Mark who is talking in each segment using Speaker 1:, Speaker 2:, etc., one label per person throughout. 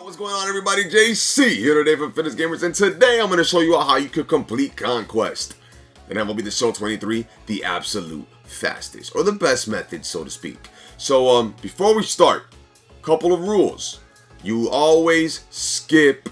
Speaker 1: What's going on, everybody? JC here today for Fitness Gamers, and today I'm going to show you how you could complete Conquest in MLB The Show 23 the absolute fastest, or the best method, so to speak. So before we start, couple of rules. You always skip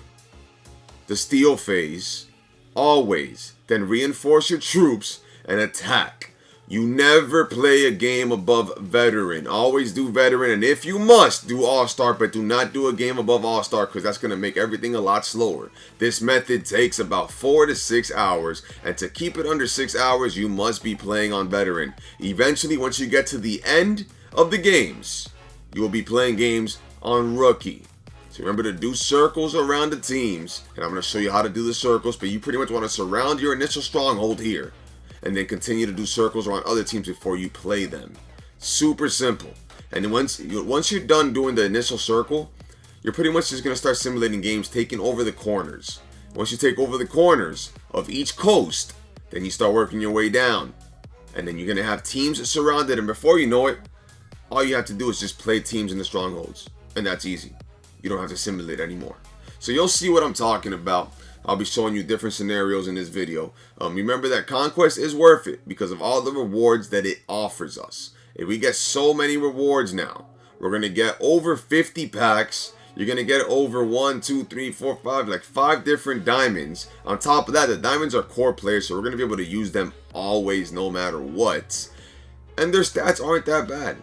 Speaker 1: the steal phase, always, then reinforce your troops and attack. You never play a game above veteran. Always do veteran, and if you must, do all-star, but do not do a game above all-star because that's going to make everything a lot slower. This method takes about 4 to 6 hours, and to keep it under 6 hours, you must be playing on veteran. Eventually, once you get to the end of the games, you will be playing games on rookie. So remember to do circles around the teams, and I'm going to show you how to do the circles, but you pretty much want to surround your initial stronghold here, and then continue to do circles around other teams before you play them. Super simple. And then once you're done doing the initial circle, you're pretty much just going to start simulating games, taking over the corners. Once you take over the corners of each coast, then you start working your way down. And then you're going to have teams surrounded, and before you know it, all you have to do is just play teams in the strongholds. And that's easy. You don't have to simulate anymore. So you'll see what I'm talking about. I'll be showing you different scenarios in this video. Remember that Conquest is worth it because of all the rewards that it offers us. If we get so many rewards now, we're going to get over 50 packs. You're going to get over 1, 2, 3, 4, 5, like 5 different diamonds. On top of that, the diamonds are core players, so we're going to be able to use them always, no matter what. And their stats aren't that bad.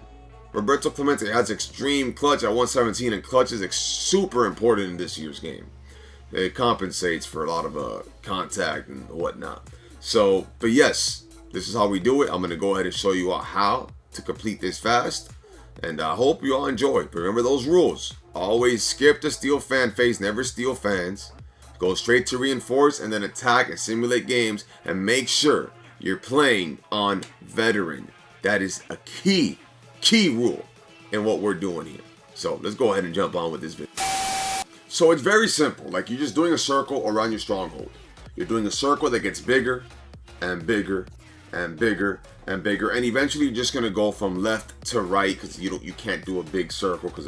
Speaker 1: Roberto Clemente has extreme clutch at 117, and clutch is super important in this year's game. It compensates for a lot of contact and whatnot. So, but yes, this is how we do it. I'm going to go ahead and show you how to complete this fast. And I hope you all enjoy. But remember those rules. Always skip the steal fan phase. Never steal fans. Go straight to reinforce and then attack and simulate games. And make sure you're playing on veteran. That is a key rule in what we're doing here. So let's go ahead and jump on with this video. So it's very simple. Like, you're just doing a circle around your stronghold. You're doing a circle that gets bigger and bigger and bigger and bigger, and eventually you're just gonna go from left to right because you can't do a big circle because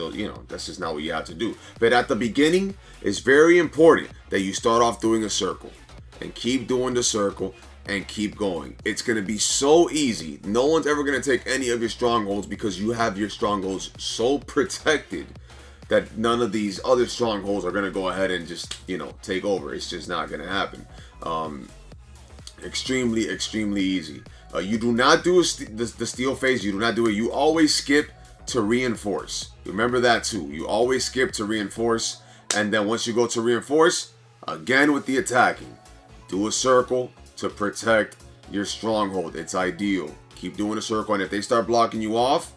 Speaker 1: that's just not what you have to do. But at the beginning, it's very important that you start off doing a circle and keep doing the circle and keep going. It's gonna be so easy. No one's ever gonna take any of your strongholds because you have your strongholds so protected that none of these other strongholds are going to go ahead and just, take over. It's just not going to happen. Extremely easy. You do not do the steal phase. You do not do it. You always skip to reinforce. Remember that too. You always skip to reinforce. And then once you go to reinforce, again with the attacking. Do a circle to protect your stronghold. It's ideal. Keep doing a circle. And if they start blocking you off,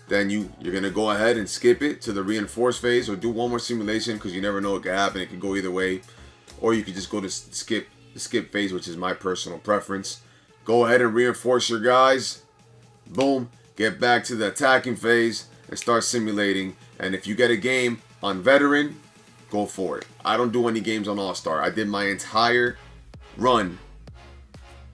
Speaker 1: then you're going to go ahead and skip it to the reinforce phase, or do one more simulation because you never know what could happen. It could go either way. Or you could just go to the skip phase, which is my personal preference. Go ahead and reinforce your guys. Boom. Get back to the attacking phase and start simulating. And if you get a game on veteran, go for it. I don't do any games on all-star. I did my entire run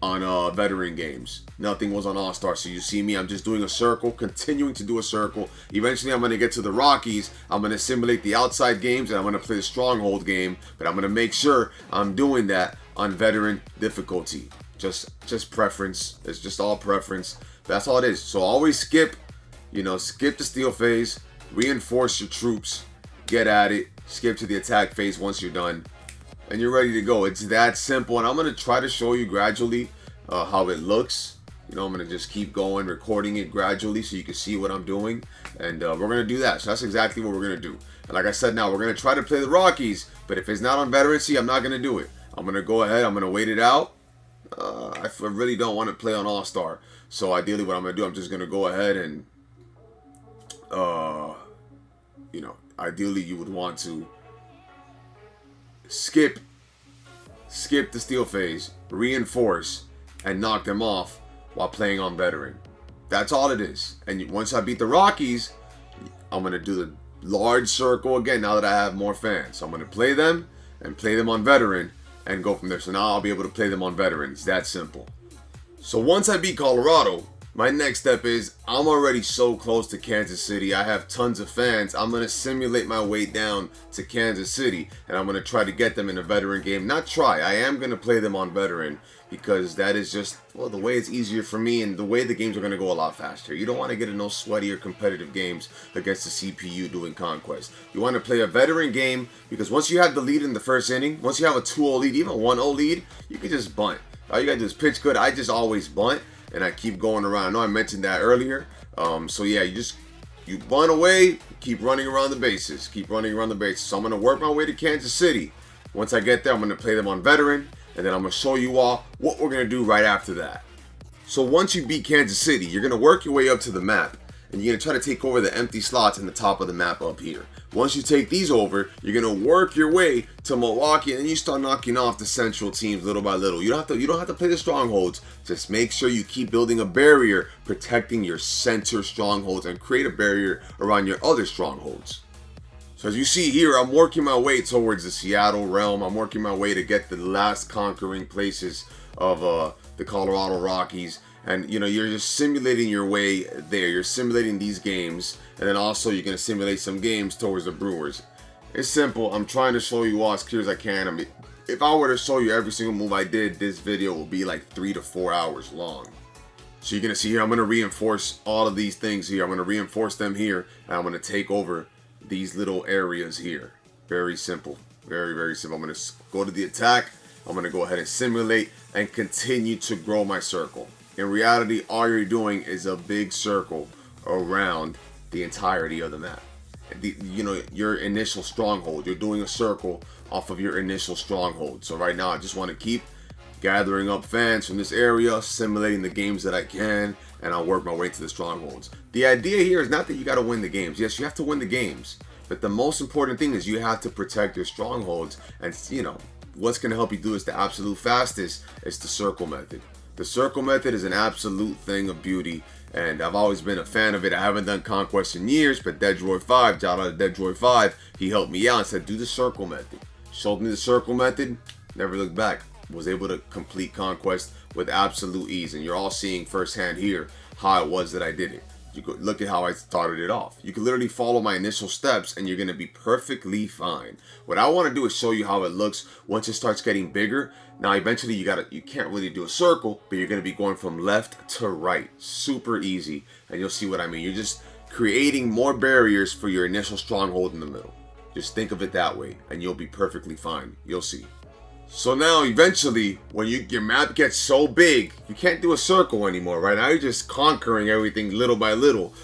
Speaker 1: on veteran games. Nothing was on all-star. So you see me, I'm just doing a circle, continuing to do a circle. Eventually I'm going to get to the Rockies. I'm going to simulate the outside games, and I'm going to play the stronghold game, but I'm going to make sure I'm doing that on veteran difficulty. Just preference. It's just all preference. That's all it is. So always skip the steal phase, reinforce your troops, get at it, skip to the attack phase once you're done, and you're ready to go. It's that simple, and I'm going to try to show you gradually how it looks. I'm going to just keep going, recording it gradually so you can see what I'm doing, and we're going to do that. So that's exactly what we're going to do. And like I said, now we're going to try to play the Rockies, but if it's not on veterancy, I'm not going to do it. I'm going to go ahead, I'm going to wait it out. I really don't want to play on All-Star, so ideally what I'm going to do, I'm just going to go ahead and, ideally you would want to skip the steal phase, reinforce, and knock them off while playing on veteran. That's all it is. And once I beat the Rockies, I'm going to do the large circle again now that I have more fans. So I'm going to play them and play them on veteran and go from there. So now I'll be able to play them on veteran. It's that simple. So once I beat Colorado, My next step is, I'm already so close to Kansas City. I have tons of fans. I'm going to simulate my way down to Kansas City, and I'm going to try to get them in a veteran game. Not try, I am going to play them on veteran, because that is just, well, the way it's easier for me, and the way the games are going to go a lot faster. You don't want to get in no sweaty or competitive games against the CPU doing Conquest. You want to play a veteran game, because once you have the lead in the first inning, once you have a 2-0 lead, even a 1-0 lead, you can just bunt. All you got to do is pitch good. I just always bunt, and I keep going around. I know I mentioned that earlier. So yeah, you bunt away, keep running around the bases. Keep running around the bases. So I'm going to work my way to Kansas City. Once I get there, I'm going to play them on veteran, and then I'm going to show you all what we're going to do right after that. So once you beat Kansas City, you're going to work your way up to the map, and you're going to try to take over the empty slots in the top of the map up here. Once you take these over, you're going to work your way to Milwaukee, and then you start knocking off the central teams little by little. You don't have to play the strongholds. Just make sure you keep building a barrier, protecting your center strongholds, and create a barrier around your other strongholds. So as you see here, I'm working my way towards the Seattle realm. I'm working my way to get the last conquering places of the Colorado Rockies. And, you know, you're just simulating your way there. You're simulating these games. And then also you're going to simulate some games towards the Brewers. It's simple. I'm trying to show you all as clear as I can. I mean, if I were to show you every single move I did, this video will be like 3 to 4 hours long. So you're going to see here, I'm going to reinforce all of these things here. I'm going to reinforce them here. And I'm going to take over these little areas here. Very simple. Very, very simple. I'm going to go to the attack. I'm going to go ahead and simulate and continue to grow my circle. In reality, all you're doing is a big circle around the entirety of the map. You know, your initial stronghold. You're doing a circle off of your initial stronghold. So right now, I just want to keep gathering up fans from this area, simulating the games that I can, and I'll work my way to the strongholds. The idea here is not that you got to win the games. Yes, you have to win the games. But the most important thing is you have to protect your strongholds. And, you know, what's going to help you do this the absolute fastest is the circle method. The circle method is an absolute thing of beauty, and I've always been a fan of it. I haven't done Conquest in years, but Deadroid5, shout out to Deadroid5, he helped me out and said, do the circle method. Showed me the circle method, never looked back. Was able to complete Conquest with absolute ease, and you're all seeing firsthand here how it was that I did it. You could look at how I started it off. You can literally follow my initial steps and you're going to be perfectly fine. What I want to do is show you how it looks once it starts getting bigger. Now eventually you can't really do a circle, but you're going to be going from left to right. Super easy, and you'll see what I mean. You're just creating more barriers for your initial stronghold in the middle. Just think of it that way and you'll be perfectly fine. You'll see. So now eventually when your map gets so big, you can't do a circle anymore. Right now you're just conquering everything little by little.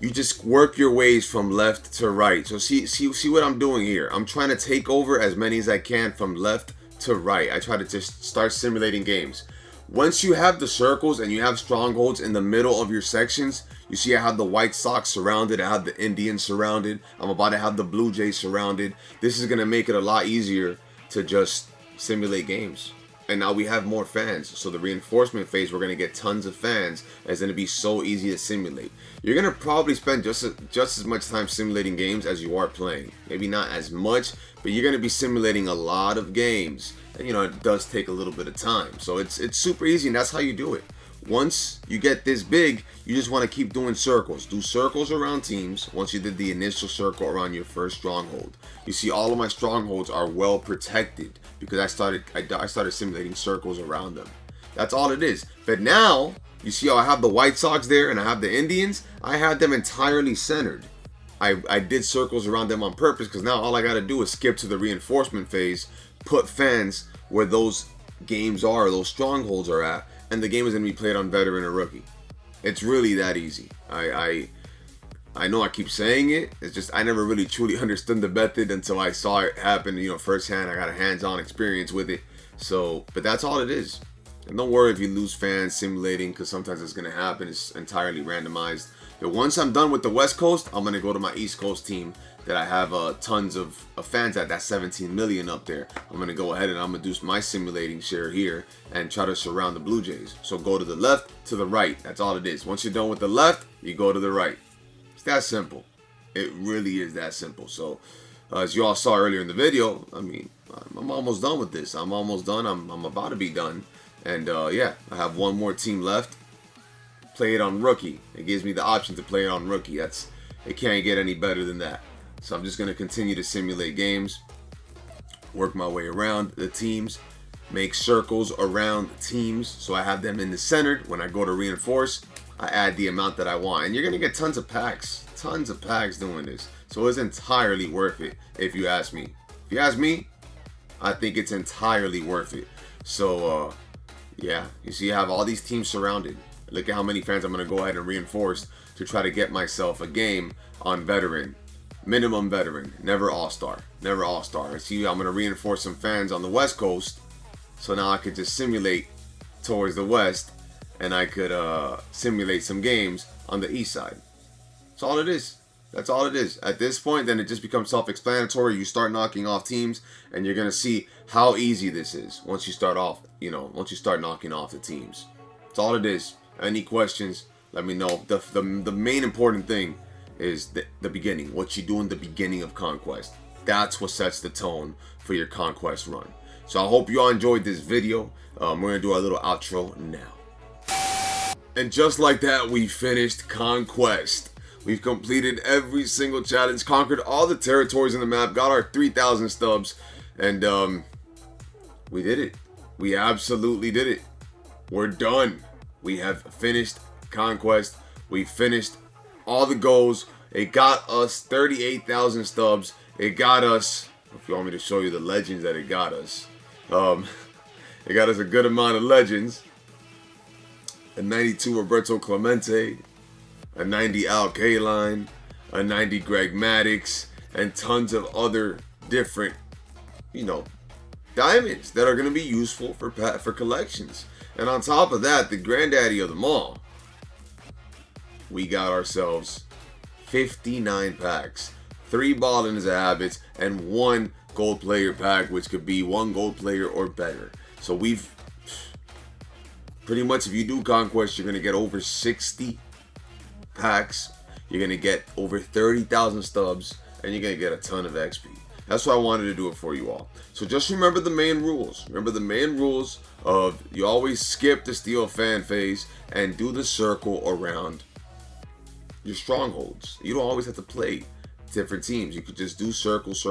Speaker 1: You just work your ways from left to right. So see what I'm doing here. I'm trying to take over as many as I can from left to right. I try to just start simulating games. Once you have the circles and you have strongholds in the middle of your sections, you see I have the White Sox surrounded, I have the Indians surrounded, I'm about to have the Blue Jays surrounded. This is going to make it a lot easier to just simulate games. And now we have more fans, so the reinforcement phase, we're going to get tons of fans. It's going to be so easy to simulate. You're going to probably spend just as much time simulating games as you are playing. Maybe not as much, but you're going to be simulating a lot of games. And you know, it does take a little bit of time. So it's super easy, and that's how you do it. Once you get this big, you just want to keep doing circles. Do circles around teams once you did the initial circle around your first stronghold. You see all of my strongholds are well protected because I started simulating circles around them. That's all it is. But now, you see how I have the White Sox there and I have the Indians? I had them entirely centered. I did circles around them on purpose because now all I got to do is skip to the reinforcement phase, put fans where those games are, those strongholds are at, and the game is going to be played on veteran or rookie. It's really that easy. I know I keep saying it. It's just I never really truly understood the method until I saw it happen, you know, firsthand. I got a hands-on experience with it. So, but that's all it is. And don't worry if you lose fans simulating, because sometimes it's going to happen. It's entirely randomized. But once I'm done with the West Coast, I'm going to go to my East Coast team that I have tons of fans at. That 17 million up there. I'm going to go ahead and I'm going to do my simulating share here and try to surround the Blue Jays. So go to the left, to the right. That's all it is. Once you're done with the left, you go to the right. It's that simple. It really is that simple. So as you all saw earlier in the video, I mean, I'm almost done with this. I'm almost done. I'm about to be done. And yeah, I have one more team left. play it on rookie. It gives me the option to play it on rookie. It can't get any better than that. So I'm just going to continue to simulate games, work my way around the teams, make circles around teams so I have them in the center. When I go to reinforce, I add the amount that I want. And you're going to get tons of packs doing this. So it's entirely worth it if you ask me. If you ask me, I think it's entirely worth it. So, yeah, you see I have all these teams surrounded. Look at how many fans I'm going to go ahead and reinforce to try to get myself a game on veteran. Minimum veteran, never all-star. Never all-star. See, I'm going to reinforce some fans on the West Coast. So now I could just simulate towards the West. And I could simulate some games on the East side. That's all it is. That's all it is. At this point, then it just becomes self-explanatory. You start knocking off teams, and you're going to see how easy this is once you start off, once you start knocking off the teams. That's all it is. Any questions, let me know. The main important thing is the beginning. What you do in the beginning of Conquest. That's what sets the tone for your Conquest run. So I hope you all enjoyed this video. We're going to do our little outro now. And just like that, we finished Conquest. We've completed every single challenge, conquered all the territories in the map, got our 3,000 stubs, and we did it. We absolutely did it. We're done. We have finished Conquest. We finished all the goals. It got us 38,000 stubs. It got us, if you want me to show you the legends that it got us, it got us a good amount of legends. A 92 Roberto Clemente, a 90 Al Kaline, a 90 Greg Maddux, and tons of other different, diamonds that are going to be useful for collections. And on top of that, the granddaddy of them all, we got ourselves 59 packs, 3 ball as a habits, and 1 gold player pack, which could be 1 gold player or better. So we've pretty much, if you do Conquest, you're going to get over 60 packs, you're going to get over 30,000 stubs, and you're going to get a ton of XP. That's why I wanted to do it for you all. So just remember the main rules. Remember the main rules of you always skip the steal fan phase and do the circle around your strongholds. You don't always have to play different teams. You could just do circles,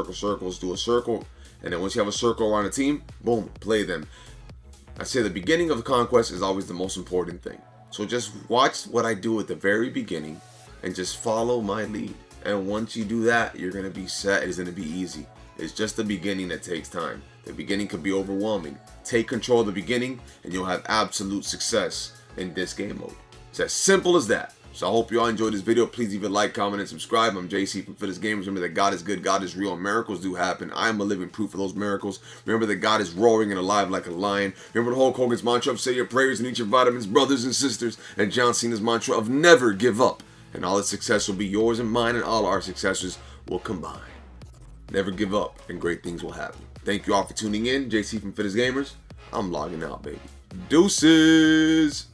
Speaker 1: do a circle, and then once you have a circle around a team, boom, play them. I say the beginning of the Conquest is always the most important thing. So just watch what I do at the very beginning and just follow my lead. And once you do that, you're going to be set. It's going to be easy. It's just the beginning that takes time. The beginning could be overwhelming. Take control of the beginning and you'll have absolute success in this game mode. It's as simple as that. So I hope you all enjoyed this video. Please leave a like, comment, and subscribe. I'm JC from Fitness Gamers. Remember that God is good, God is real, and miracles do happen. I am a living proof of those miracles. Remember that God is roaring and alive like a lion. Remember the Hulk Hogan's mantra of say your prayers and eat your vitamins, brothers and sisters. And John Cena's mantra of never give up. And all the success will be yours and mine, and all our successes will combine. Never give up, and great things will happen. Thank you all for tuning in. JC from Fitness Gamers. I'm logging out, baby. Deuces.